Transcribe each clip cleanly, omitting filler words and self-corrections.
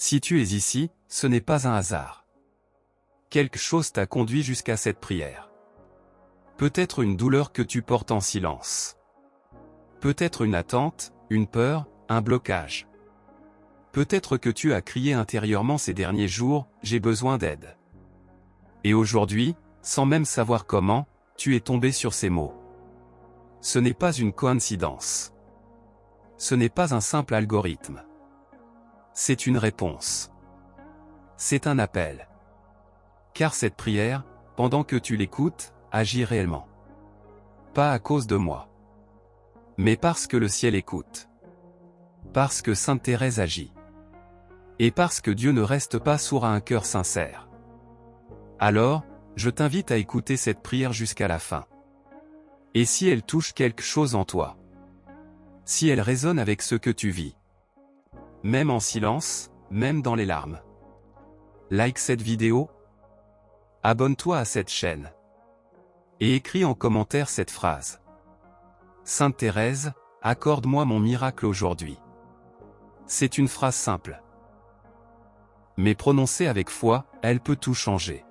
Si tu es ici, ce n'est pas un hasard. Quelque chose t'a conduit jusqu'à cette prière. Peut-être une douleur que tu portes en silence. Peut-être une attente, une peur, un blocage. Peut-être que tu as crié intérieurement ces derniers jours, « J'ai besoin d'aide ». Et aujourd'hui, sans même savoir comment, tu es tombé sur ces mots. Ce n'est pas une coïncidence. Ce n'est pas un simple algorithme. C'est une réponse. C'est un appel. Car cette prière, pendant que tu l'écoutes, agit réellement. Pas à cause de moi. Mais parce que le ciel écoute. Parce que Sainte Thérèse agit. Et parce que Dieu ne reste pas sourd à un cœur sincère. Alors, je t'invite à écouter cette prière jusqu'à la fin. Et si elle touche quelque chose en toi? Si elle résonne avec ce que tu vis? Même en silence, même dans les larmes. Like cette vidéo. Abonne-toi à cette chaîne. Et écris en commentaire cette phrase. Sainte Thérèse, accorde-moi mon miracle aujourd'hui. C'est une phrase simple. Mais prononcée avec foi, elle peut tout changer.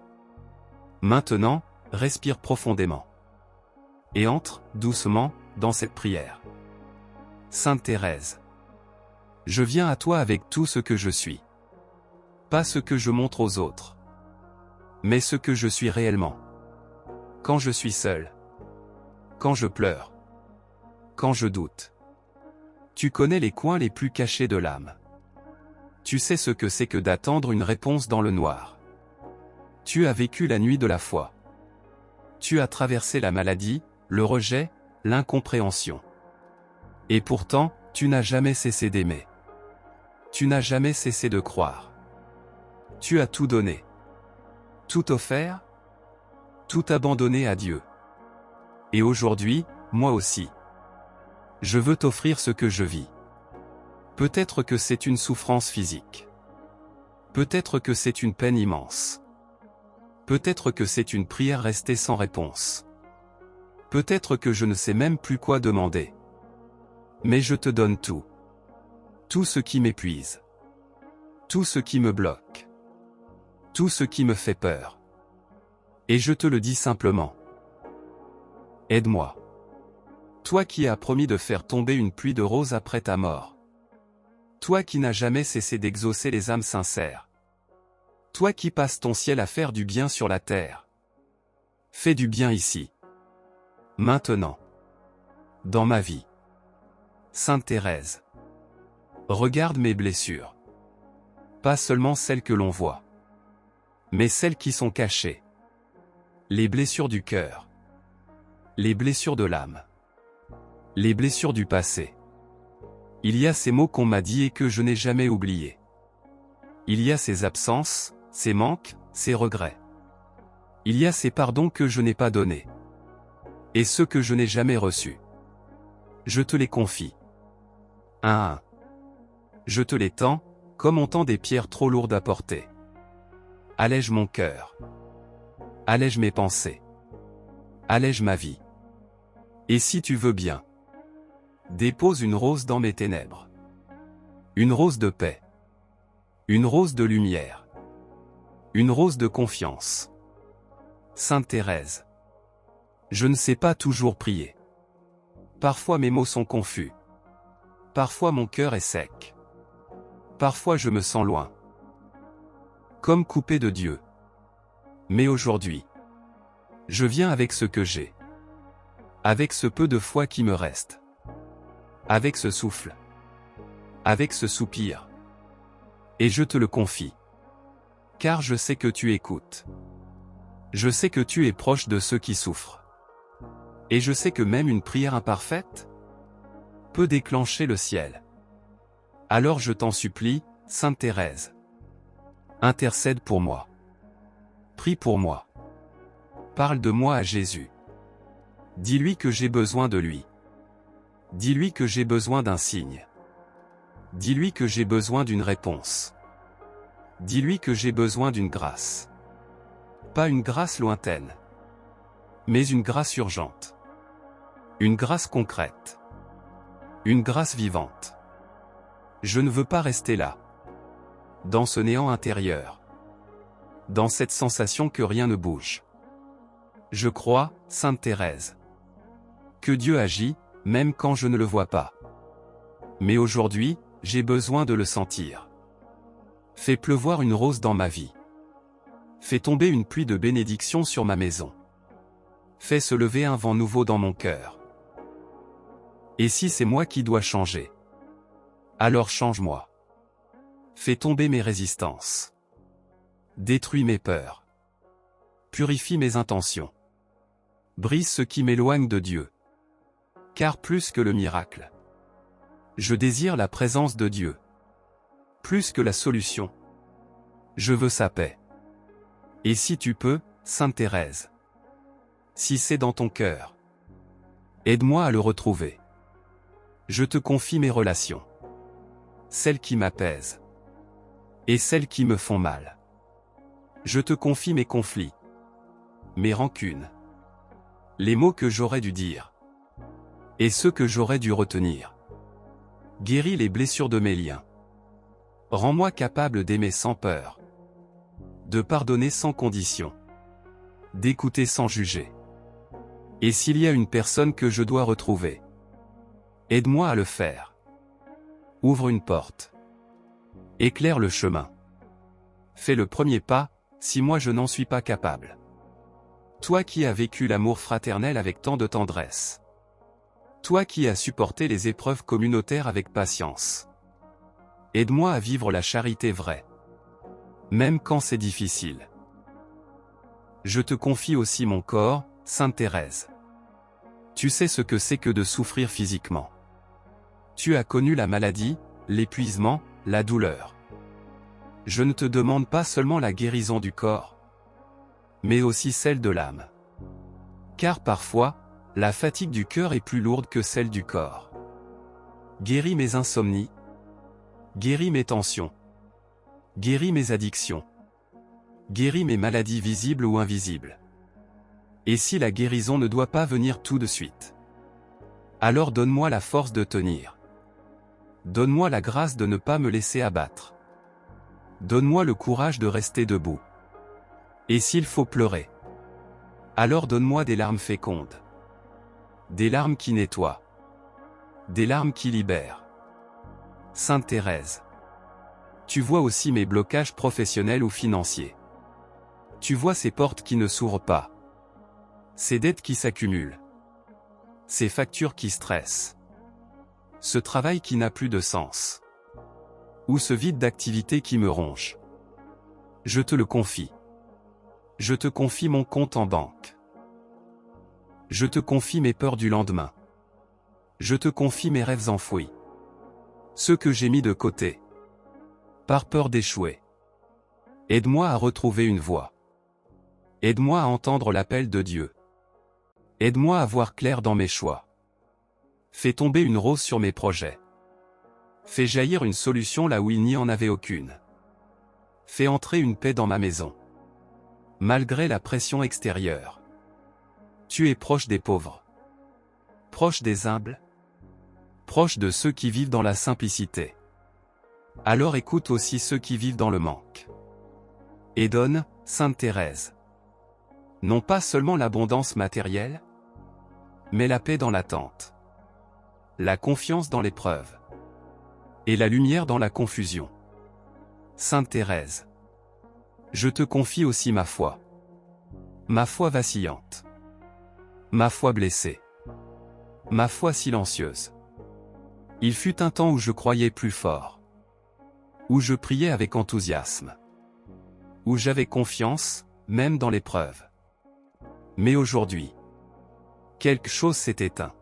Maintenant, respire profondément. Et entre, doucement, dans cette prière. Sainte Thérèse. Je viens à toi avec tout ce que je suis. Pas ce que je montre aux autres. Mais ce que je suis réellement. Quand je suis seul. Quand je pleure. Quand je doute. Tu connais les coins les plus cachés de l'âme. Tu sais ce que c'est que d'attendre une réponse dans le noir. Tu as vécu la nuit de la foi. Tu as traversé la maladie, le rejet, l'incompréhension. Et pourtant, tu n'as jamais cessé d'aimer. Tu n'as jamais cessé de croire. Tu as tout donné. Tout offert. Tout abandonné à Dieu. Et aujourd'hui, moi aussi. Je veux t'offrir ce que je vis. Peut-être que c'est une souffrance physique. Peut-être que c'est une peine immense. Peut-être que c'est une prière restée sans réponse. Peut-être que je ne sais même plus quoi demander. Mais je te donne tout. Tout ce qui m'épuise. Tout ce qui me bloque. Tout ce qui me fait peur. Et je te le dis simplement. Aide-moi. Toi qui as promis de faire tomber une pluie de roses après ta mort. Toi qui n'as jamais cessé d'exaucer les âmes sincères. Toi qui passes ton ciel à faire du bien sur la terre. Fais du bien ici. Maintenant. Dans ma vie. Sainte Thérèse. Regarde mes blessures. Pas seulement celles que l'on voit. Mais celles qui sont cachées. Les blessures du cœur. Les blessures de l'âme. Les blessures du passé. Il y a ces mots qu'on m'a dit et que je n'ai jamais oubliés. Il y a ces absences, ces manques, ces regrets. Il y a ces pardons que je n'ai pas donnés. Et ceux que je n'ai jamais reçus. Je te les confie. Un à un. Je te les tends, comme on tend des pierres trop lourdes à porter. Allège mon cœur. Allège mes pensées. Allège ma vie. Et si tu veux bien, dépose une rose dans mes ténèbres. Une rose de paix. Une rose de lumière. Une rose de confiance. Sainte Thérèse. Je ne sais pas toujours prier. Parfois mes mots sont confus. Parfois mon cœur est sec. Parfois je me sens loin. Comme coupé de Dieu. Mais aujourd'hui, je viens avec ce que j'ai. Avec ce peu de foi qui me reste. Avec ce souffle. Avec ce soupir. Et je te le confie. Car je sais que tu écoutes. Je sais que tu es proche de ceux qui souffrent. Et je sais que même une prière imparfaite peut déclencher le ciel. Alors je t'en supplie, Sainte Thérèse. Intercède pour moi. Prie pour moi. Parle de moi à Jésus. Dis-lui que j'ai besoin de lui. Dis-lui que j'ai besoin d'un signe. Dis-lui que j'ai besoin d'une réponse. Dis-lui que j'ai besoin d'une grâce. Pas une grâce lointaine. Mais une grâce urgente. Une grâce concrète. Une grâce vivante. Je ne veux pas rester là. dans ce néant intérieur. Dans cette sensation que rien ne bouge. Je crois, Sainte Thérèse, que Dieu agit, même quand je ne le vois pas. Mais aujourd'hui, j'ai besoin de le sentir. Fais pleuvoir une rose dans ma vie. Fais tomber une pluie de bénédiction sur ma maison. Fais se lever un vent nouveau dans mon cœur. Et si c'est moi qui dois changer? Alors change-moi. Fais tomber mes résistances. Détruis mes peurs. Purifie mes intentions. Brise ce qui m'éloigne de Dieu. Car plus que le miracle, je désire la présence de Dieu. Plus que la solution, je veux sa paix. Et si tu peux, Sainte Thérèse, si c'est dans ton cœur, aide-moi à le retrouver. Je te confie mes relations, celles qui m'apaisent et celles qui me font mal. Je te confie mes conflits, mes rancunes, les mots que j'aurais dû dire et ceux que j'aurais dû retenir. Guéris les blessures de mes liens. Rends-moi capable d'aimer sans peur, de pardonner sans condition, d'écouter sans juger. Et s'il y a une personne que je dois retrouver, aide-moi à le faire. Ouvre une porte. Éclaire le chemin. Fais le premier pas, si moi je n'en suis pas capable. Toi qui as vécu l'amour fraternel avec tant de tendresse. Toi qui as supporté les épreuves communautaires avec patience. Aide-moi à vivre la charité vraie. Même quand c'est difficile. Je te confie aussi mon corps, Sainte Thérèse. Tu sais ce que c'est que de souffrir physiquement. Tu as connu la maladie, l'épuisement, la douleur. Je ne te demande pas seulement la guérison du corps, mais aussi celle de l'âme. Car parfois, la fatigue du cœur est plus lourde que celle du corps. Guéris mes insomnies. Guéris mes tensions. Guéris mes addictions. Guéris mes maladies visibles ou invisibles. Et si la guérison ne doit pas venir tout de suite, alors donne-moi la force de tenir. Donne-moi la grâce de ne pas me laisser abattre. Donne-moi le courage de rester debout. Et s'il faut pleurer, alors donne-moi des larmes fécondes. Des larmes qui nettoient. Des larmes qui libèrent. Sainte Thérèse, tu vois aussi mes blocages professionnels ou financiers. Tu vois ces portes qui ne s'ouvrent pas. Ces dettes qui s'accumulent. Ces factures qui stressent. Ce travail qui n'a plus de sens. Ou ce vide d'activité qui me ronge. Je te le confie. Je te confie mon compte en banque. Je te confie mes peurs du lendemain. Je te confie mes rêves enfouis. Ceux que j'ai mis de côté. Par peur d'échouer. Aide-moi à retrouver une voie. Aide-moi à entendre l'appel de Dieu. Aide-moi à voir clair dans mes choix. Fais tomber une rose sur mes projets. Fais jaillir une solution là où il n'y en avait aucune. Fais entrer une paix dans ma maison. Malgré la pression extérieure. Tu es proche des pauvres. Proche des humbles. Proche de ceux qui vivent dans la simplicité. Alors écoute aussi ceux qui vivent dans le manque. Et donne, Sainte Thérèse. Non pas seulement l'abondance matérielle, mais la paix dans l'attente. La confiance dans l'épreuve. Et la lumière dans la confusion. Sainte Thérèse. Je te confie aussi ma foi. Ma foi vacillante. Ma foi blessée. Ma foi silencieuse. Il fut un temps où je croyais plus fort. Où je priais avec enthousiasme. Où j'avais confiance, même dans l'épreuve. Mais aujourd'hui, quelque chose s'est éteint.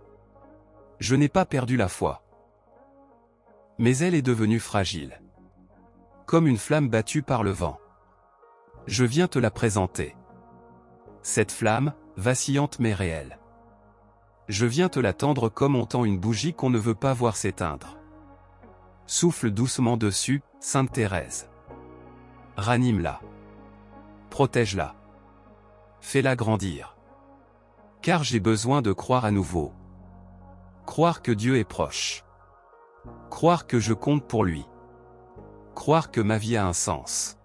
Je n'ai pas perdu la foi. Mais elle est devenue fragile. Comme une flamme battue par le vent. Je viens te la présenter. Cette flamme, vacillante mais réelle. Je viens te la tendre comme on tend une bougie qu'on ne veut pas voir s'éteindre. Souffle doucement dessus, Sainte Thérèse. Ranime-la. Protège-la. Fais-la grandir. Car j'ai besoin de croire à nouveau. Croire que Dieu est proche. Croire que je compte pour lui. Croire que ma vie a un sens.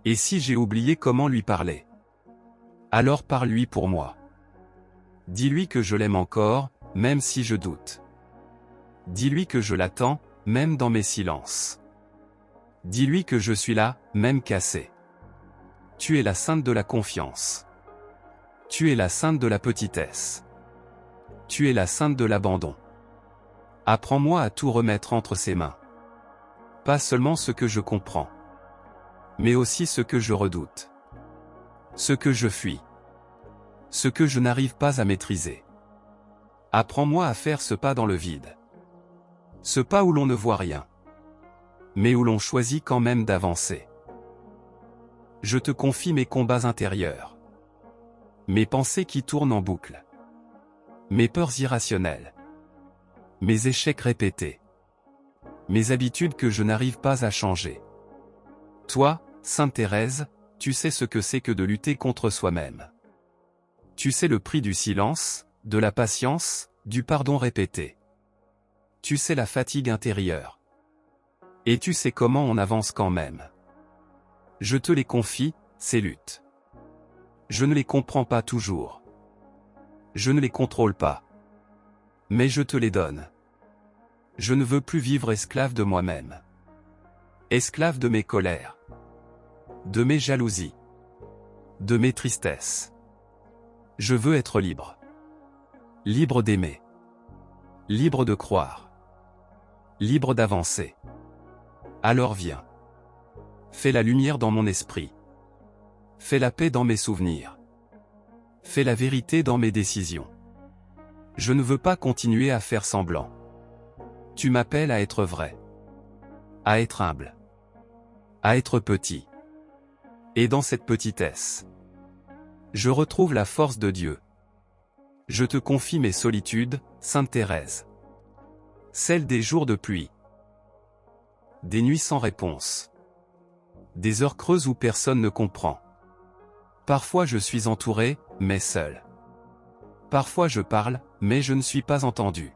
Et si j'ai oublié comment lui parler? Alors parle-lui pour moi. Dis-lui que je l'aime encore, même si je doute. Dis-lui que je l'attends, même dans mes silences. Dis-lui que je suis là, même cassé. Tu es la sainte de la confiance. Tu es la sainte de la petitesse. Tu es la sainte de l'abandon. Apprends-moi à tout remettre entre ses mains. Pas seulement ce que je comprends, mais aussi ce que je redoute. Ce que je fuis. Ce que je n'arrive pas à maîtriser. Apprends-moi à faire ce pas dans le vide. Ce pas où l'on ne voit rien, mais où l'on choisit quand même d'avancer. Je te confie mes combats intérieurs. Mes pensées qui tournent en boucle. Mes peurs irrationnelles. Mes échecs répétés. Mes habitudes que je n'arrive pas à changer. Toi, Sainte Thérèse, tu sais ce que c'est que de lutter contre soi-même. Tu sais le prix du silence, de la patience, du pardon répété. Tu sais la fatigue intérieure. Et tu sais comment on avance quand même. Je te les confie, ces luttes. Je ne les comprends pas toujours. Je ne les contrôle pas. Mais je te les donne. Je ne veux plus vivre esclave de moi-même. Esclave de mes colères. De mes jalousies. De mes tristesses. Je veux être libre. Libre d'aimer. Libre de croire. Libre d'avancer. Alors viens. Fais la lumière dans mon esprit. Fais la paix dans mes souvenirs. Fais la vérité dans mes décisions. Je ne veux pas continuer à faire semblant. Tu m'appelles à être vrai. À être humble. À être petit. Et dans cette petitesse, je retrouve la force de Dieu. Je te confie mes solitudes, Sainte Thérèse. Celles des jours de pluie. Des nuits sans réponse. Des heures creuses où personne ne comprend. Parfois je suis entouré, mais seul. Parfois je parle, mais je ne suis pas entendu.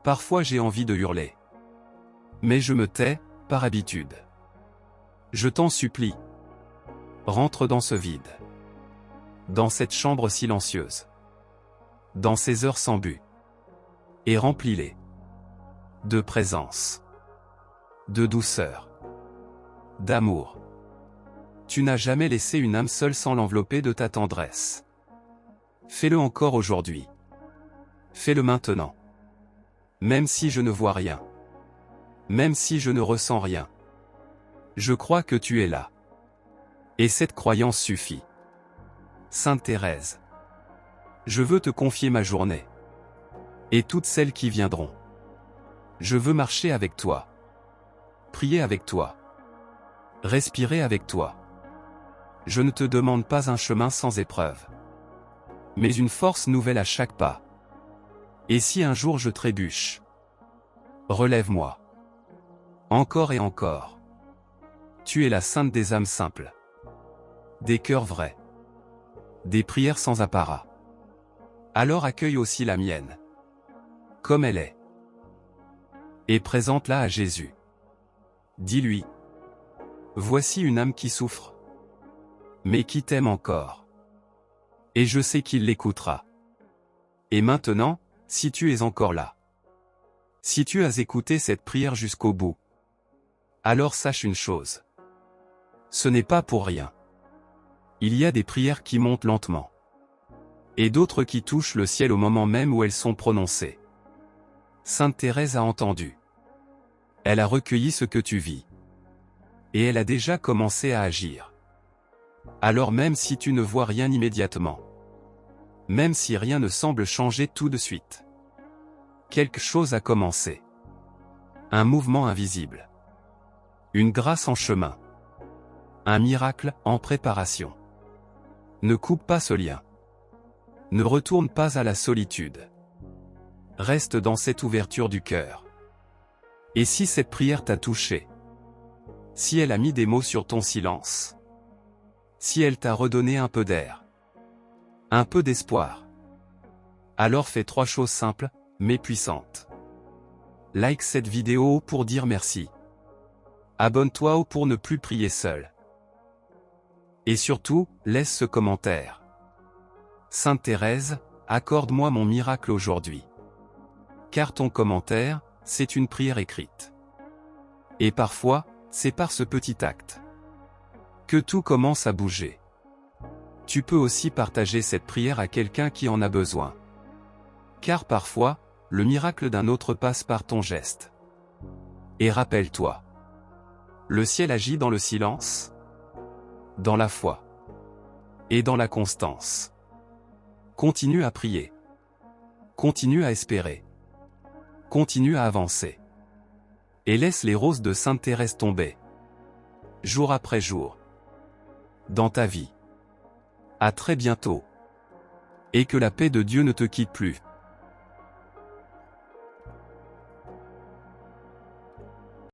Parfois j'ai envie de hurler. Mais je me tais, par habitude. Je t'en supplie. Rentre dans ce vide. Dans cette chambre silencieuse. Dans ces heures sans but. Et remplis-les. De présence. De douceur. D'amour. Tu n'as jamais laissé une âme seule sans l'envelopper de ta tendresse. Fais-le encore aujourd'hui. Fais-le maintenant. Même si je ne vois rien. Même si je ne ressens rien. Je crois que tu es là. Et cette croyance suffit. Sainte Thérèse. Je veux te confier ma journée. Et toutes celles qui viendront. Je veux marcher avec toi. Prier avec toi. Respirer avec toi. Je ne te demande pas un chemin sans épreuve. Mais une force nouvelle à chaque pas. Et si un jour je trébuche? Relève-moi. Encore et encore. Tu es la sainte des âmes simples. Des cœurs vrais. Des prières sans apparat. Alors accueille aussi la mienne. Comme elle est. Et présente-la à Jésus. Dis-lui. Voici une âme qui souffre. Mais qui t'aime encore. Et je sais qu'il l'écoutera. Et maintenant, si tu es encore là. Si tu as écouté cette prière jusqu'au bout. Alors sache une chose. Ce n'est pas pour rien. Il y a des prières qui montent lentement. Et d'autres qui touchent le ciel au moment même où elles sont prononcées. Sainte Thérèse a entendu. Elle a recueilli ce que tu vis. Et elle a déjà commencé à agir. Alors même si tu ne vois rien immédiatement. Même si rien ne semble changer tout de suite. Quelque chose a commencé. Un mouvement invisible. Une grâce en chemin. Un miracle en préparation. Ne coupe pas ce lien. Ne retourne pas à la solitude. Reste dans cette ouverture du cœur. Et si cette prière t'a touché? Si elle a mis des mots sur ton silence? Si elle t'a redonné un peu d'air? Un peu d'espoir? Alors fais 3 choses simples, mais puissantes. Like cette vidéo pour dire merci. Abonne-toi pour ne plus prier seul. Et surtout, laisse ce commentaire. Sainte Thérèse, accorde-moi mon miracle aujourd'hui. Car ton commentaire, c'est une prière écrite. Et parfois, c'est par ce petit acte que tout commence à bouger. Tu peux aussi partager cette prière à quelqu'un qui en a besoin. Car parfois, le miracle d'un autre passe par ton geste. Et rappelle-toi, le ciel agit dans le silence, dans la foi et dans la constance. Continue à prier. Continue à espérer. Continue à avancer. Et laisse les roses de Sainte Thérèse tomber, jour après jour, dans ta vie. À très bientôt. Et que la paix de Dieu ne te quitte plus.